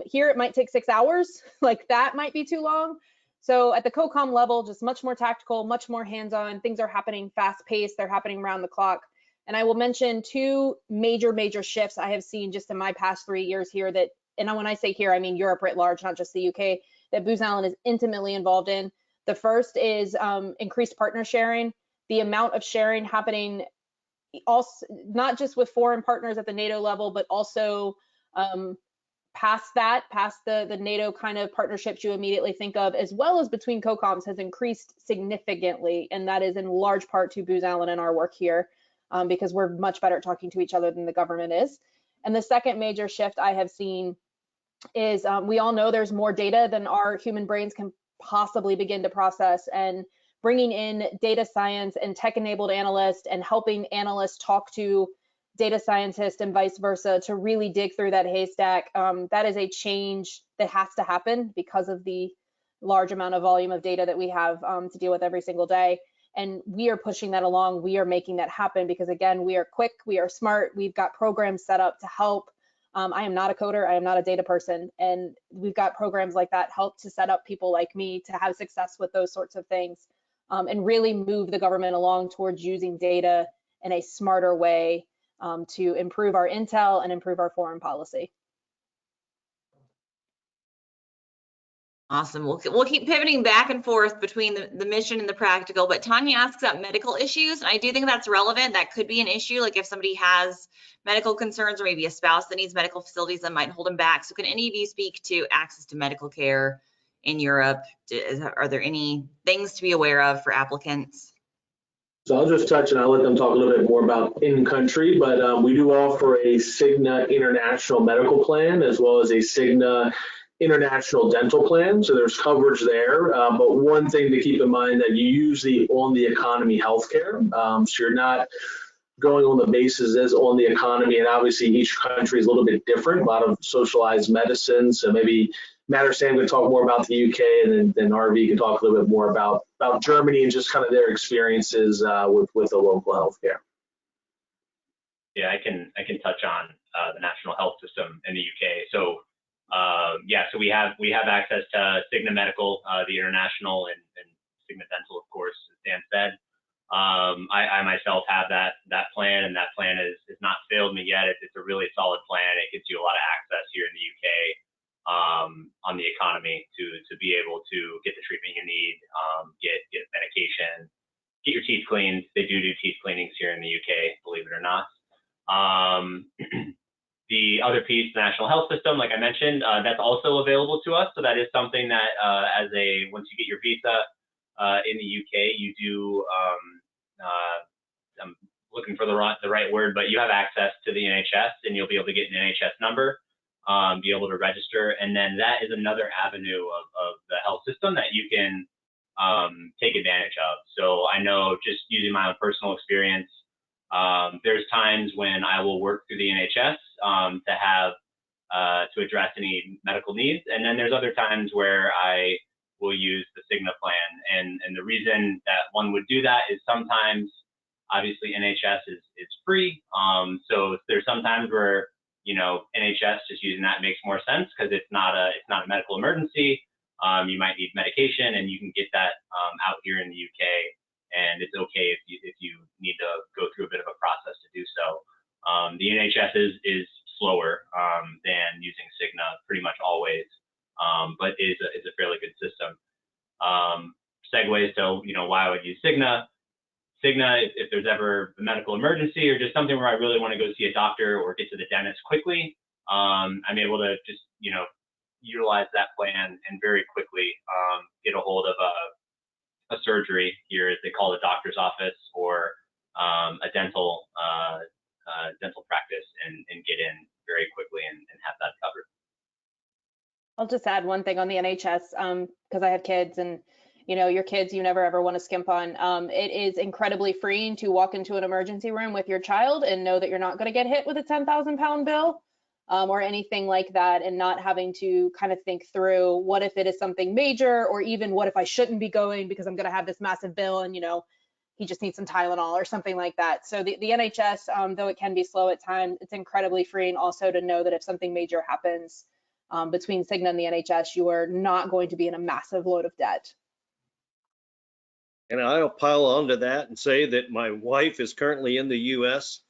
Here it might take 6 hours, like that might be too long. So at the COCOM level, just much more tactical, much more hands-on. Things are happening fast-paced. They're happening around the clock. And I will mention 2 major shifts I have seen just in my past 3 years here that, and when I say here, I mean Europe writ large, not just the UK, that Booz Allen is intimately involved in. The first is increased partner sharing. The amount of sharing happening also not just with foreign partners at the NATO level, but also past the NATO kind of partnerships you immediately think of, as well as between COCOMs, has increased significantly. And that is in large part to Booz Allen and our work here, because we're much better at talking to each other than the government is. And the second major shift I have seen is we all know there's more data than our human brains can possibly begin to process, and bringing in data science and tech-enabled analysts and helping analysts talk to data scientists and vice versa to really dig through that haystack. That is a change that has to happen because of the large amount of volume of data that we have to deal with every single day. And we are pushing that along. We are making that happen because, again, we are quick, we are smart, we've got programs set up to help. I am not a coder, I am not a data person, and we've got programs like that help to set up people like me to have success with those sorts of things, and really move the government along towards using data in a smarter way to improve our intel and improve our foreign policy. Awesome. We'll keep pivoting back and forth between the mission and the practical, but Tanya asks about medical issues, and I do think that's relevant. That could be an issue, like if somebody has medical concerns or maybe a spouse that needs medical facilities that might hold them back. So can any of you speak to access to medical care in Europe? Are there any things to be aware of for applicants? So I'll just touch and I'll let them talk a little bit more about in-country, but we do offer a Cigna International Medical Plan as well as a Cigna International Dental Plan. So there's coverage there, but one thing to keep in mind that you use the on the economy healthcare. So you're not going on the basis as on the economy, and obviously each country is a little bit different, a lot of socialized medicine. So maybe Matt or Sam can talk more about the UK, and then RV can talk a little bit more about Germany and just kind of their experiences with the local healthcare. Yeah, I can touch on the national health system in the UK. So yeah, so we have access to Cigna Medical, the international, and Cigna Dental, of course, as Dan said. I myself have that plan, and that plan has not failed me yet. It's a really solid plan. It gives you a lot of access here in the UK on the economy to be able to get the treatment you need, get medication, get your teeth cleaned. They do teeth cleanings here in the UK, believe it or not. The other piece, the national health system, like I mentioned, that's also available to us. So that is something that once you get your visa in the UK, you do, I'm looking for the right word, but you have access to the NHS, and you'll be able to get an NHS number, be able to register. And then that is another avenue of the health system that you can take advantage of. So I know, just using my own personal experience, there's times when I will work through the NHS to have to address any medical needs, and then there's other times where I will use the Cigna plan. And the reason that one would do that is sometimes, obviously, NHS is free. So there's sometimes where, you know, NHS just using that makes more sense because it's not a medical emergency. You might need medication, and you can get that out here in the UK. And it's okay if you need to go through a bit of a process to do so. The NHS is slower than using Cigna pretty much always, but is a fairly good system. Segues to, you know, why I would use Cigna. Cigna, if there's ever a medical emergency or just something where I really want to go see a doctor or get to the dentist quickly, I'm able to just, you know, utilize that plan and very quickly get a hold of a surgery here, as they call the doctor's office, or a dental practice, and get in very quickly and have that covered. I'll just add one thing on the NHS, because I have kids, and you know, your kids, you never ever want to skimp on. It is incredibly freeing to walk into an emergency room with your child and know that you're not going to get hit with a 10,000 pound bill or anything like that, and not having to kind of think through, what if it is something major, or even what if I shouldn't be going because I'm going to have this massive bill, and you know, he just needs some Tylenol or something like that. So the NHS, though it can be slow at times, it's incredibly freeing also to know that if something major happens between Cigna and the NHS, you are not going to be in a massive load of debt. And I'll pile on to that and say that my wife is currently in the US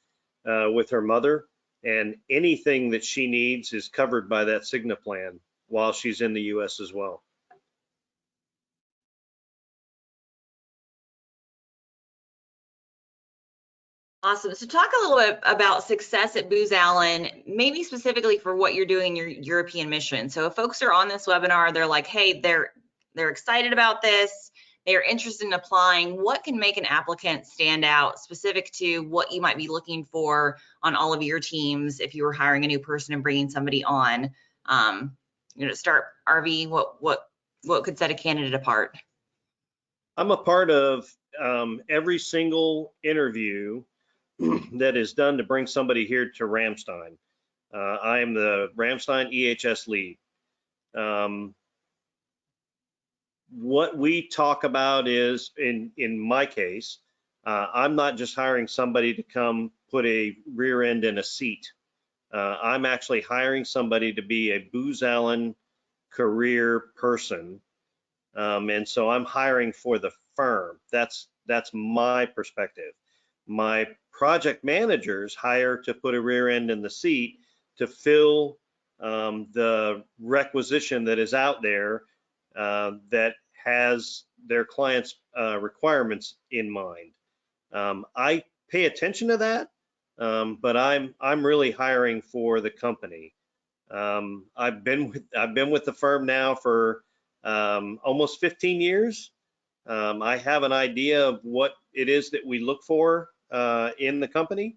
with her mother, and anything that she needs is covered by that Cigna plan while she's in the US as well. Awesome. So talk a little bit about success at Booz Allen, maybe specifically for what you're doing in your European mission. So if folks are on this webinar, they're like, hey, they're excited about this, they're interested in applying. What can make an applicant stand out specific to what you might be looking for on all of your teams if you were hiring a new person and bringing somebody on? You know, to start, RV, what could set a candidate apart? I'm a part of every single interview that is done to bring somebody here to Ramstein. I am the Ramstein EHS lead. what we talk about is, in my case, I'm not just hiring somebody to come put a rear end in a seat. I'm actually hiring somebody to be a Booz Allen career person. And so I'm hiring for the firm. That's my perspective. My project managers hire to put a rear end in the seat to fill the requisition that is out there that has their clients' requirements in mind. I pay attention to that, but I'm really hiring for the company. I've been with the firm now for almost 15 years. I have an idea of what it is that we look for in the company,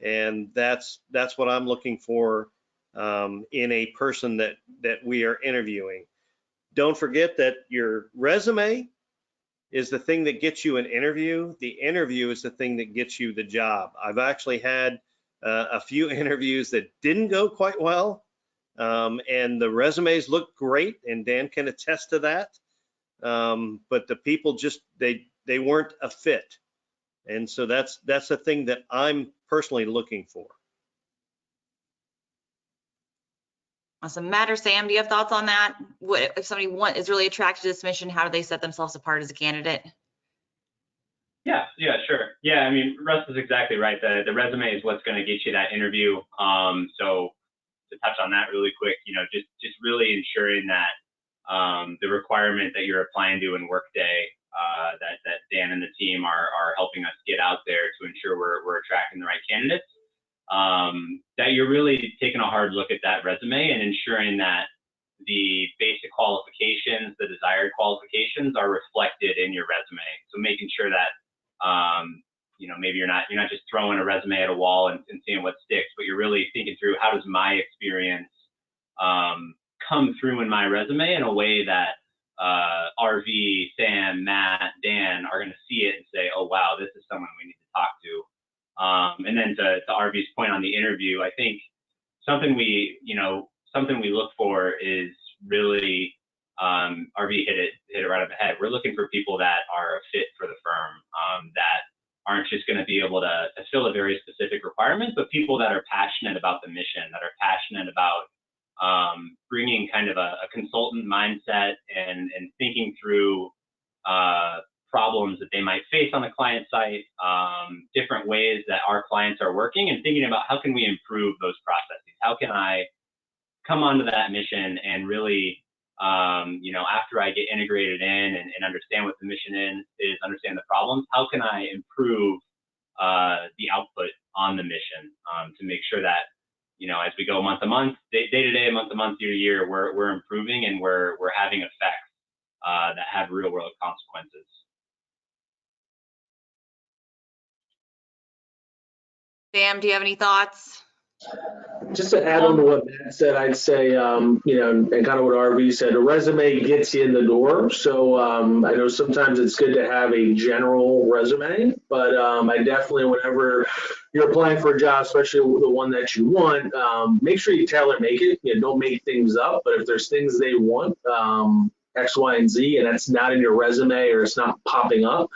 and that's what I'm looking for in a person that we are interviewing. Don't forget that your resume is the thing that gets you an interview. The interview is the thing that gets you the job. I've actually had a few interviews that didn't go quite well, and the resumes look great, and Dan can attest to that. But the people just, they weren't a fit. And so that's the thing that I'm personally looking for. Awesome. Matt or Sam, do you have thoughts on that? What if somebody is really attracted to this mission? How do they set themselves apart as a candidate? Yeah, sure. Yeah, I mean, Russ is exactly right. The resume is what's going to get you that interview. So to touch on that really quick, just really ensuring that the requirement that you're applying to in Workday, that Dan and the team are helping us get out there to ensure we're attracting the right candidates. That you're really taking a hard look at that resume and ensuring that the basic qualifications, the desired qualifications are reflected in your resume. So making sure that, maybe you're not just throwing a resume at a wall and seeing what sticks, but you're really thinking through, how does my experience come through in my resume in a way that RV, Sam, Matt, Dan are going to see it and say, oh, wow, this is someone we need to talk to. And then to RV's point on the interview, I think something we look for is really, RV hit it right up the head. We're looking for people that are a fit for the firm, that aren't just going to be able to fill a very specific requirement, but people that are passionate about the mission, that are passionate about bringing kind of a consultant mindset and thinking through problems that they might face on the client site, different ways that our clients are working, and thinking about how can we improve those processes? How can I come onto that mission and really, after I get integrated in and understand what the mission is, understand the problems, how can I improve the output on the mission to make sure that, as we go month to month, day to day, month to month, year to year, we're improving and we're having effects that have real world consequences. Sam, do you have any thoughts? Just to add on to what Matt said, I'd say, and kind of what RV said, a resume gets you in the door. So I know sometimes it's good to have a general resume, but I definitely, whenever you're applying for a job, especially the one that you want, make sure you tailor make it. Don't make things up, but if there's things they want, X, Y, and Z, and that's not in your resume or it's not popping up,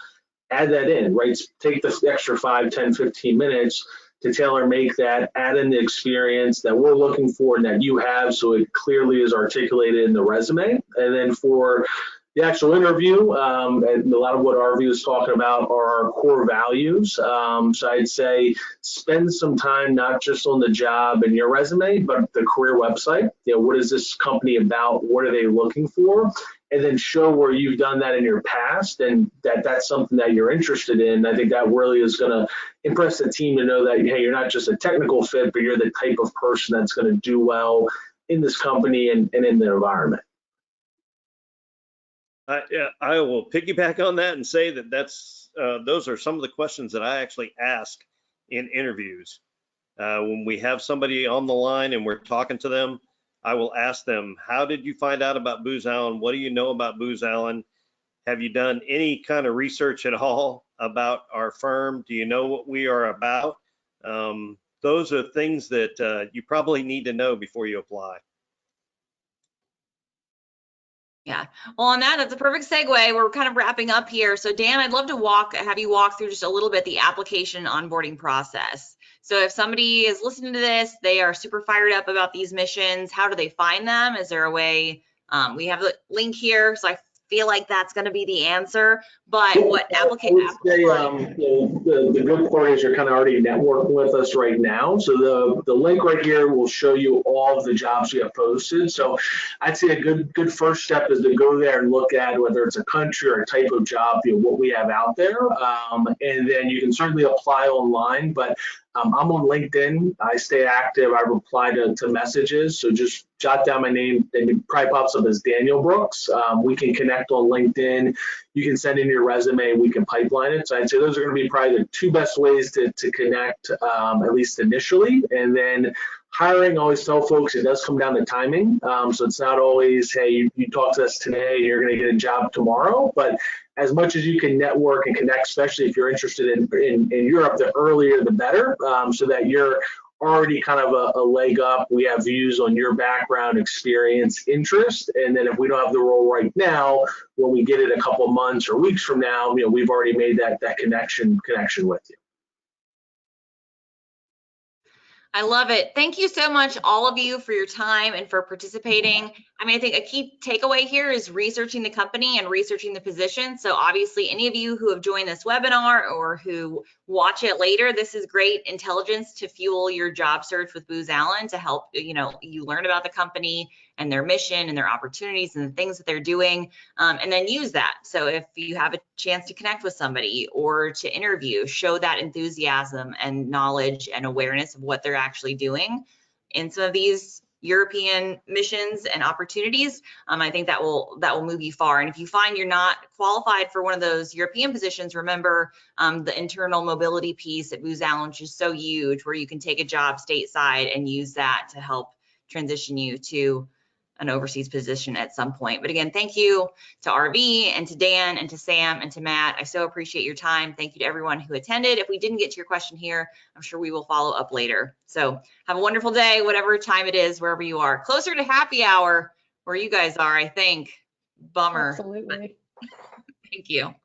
add that in, right? Take the extra 5, 10, 15 minutes to tailor make that, add in the experience that we're looking for and that you have, so it clearly is articulated in the resume. And then for the actual interview, and a lot of what RV was talking about are our core values. So I'd say spend some time not just on the job and your resume, but the career website. What is this company about? What are they looking for? And then show where you've done that in your past and that's something that you're interested in. I think that really is going to impress the team to know that, hey, you're not just a technical fit, but you're the type of person that's going to do well in this company and in the environment. I will piggyback on that and say that those are some of the questions that I actually ask in interviews. When we have somebody on the line and we're talking to them, I will ask them, how did you find out about Booz Allen? What do you know about Booz Allen? Have you done any kind of research at all about our firm? Do you know what we are about? Those are things that you probably need to know before you apply. Yeah. Well, on that, that's a perfect segue. We're kind of wrapping up here. So Dan, I'd love to have you walk through just a little bit the application onboarding process. So if somebody is listening to this, they are super fired up about these missions, how do they find them? Is there a way? We have the link here, so I feel like that's going to be the answer. But what application? I would say the good part is you're kind of already networking with us right now. So the link right here will show you all of the jobs we have posted. So I'd say a good first step is to go there and look at whether it's a country or a type of job, what we have out there. And then you can certainly apply online, but I'm on LinkedIn. I stay active. I reply to messages. So just jot down my name, and it probably pops up as Daniel Brooks. We can connect on LinkedIn. You can send in your resume. We can pipeline it. So I'd say those are going to be probably the two best ways to connect, at least initially. And then hiring, always tell folks it does come down to timing. So it's not always, hey, you talk to us today, you're going to get a job tomorrow. But as much as you can network and connect, especially if you're interested in Europe, the earlier the better, so that you're already kind of a leg up. We have views on your background, experience, interest, and then if we don't have the role right now, when we get it a couple months or weeks from now, we've already made that connection with you. I love it. Thank you so much, all of you, for your time and for participating. I mean, I think a key takeaway here is researching the company and researching the position. So obviously, any of you who have joined this webinar or who watch it later, this is great intelligence to fuel your job search with Booz Allen, to help you learn about the company and their mission and their opportunities and the things that they're doing, and then use that. So if you have a chance to connect with somebody or to interview, show that enthusiasm and knowledge and awareness of what they're actually doing in some of these European missions and opportunities. I think that will move you far. And if you find you're not qualified for one of those European positions, remember the internal mobility piece at Booz Allen, which is so huge, where you can take a job stateside and use that to help transition you to an overseas position at some point. But again, thank you to RV and to Dan and to Sam and to Matt. I so appreciate your time. Thank you to everyone who attended. If we didn't get to your question here, I'm sure we will follow up later. So have a wonderful day, whatever time it is, wherever you are. Closer to happy hour where you guys are, I think. Bummer. Absolutely. Thank you.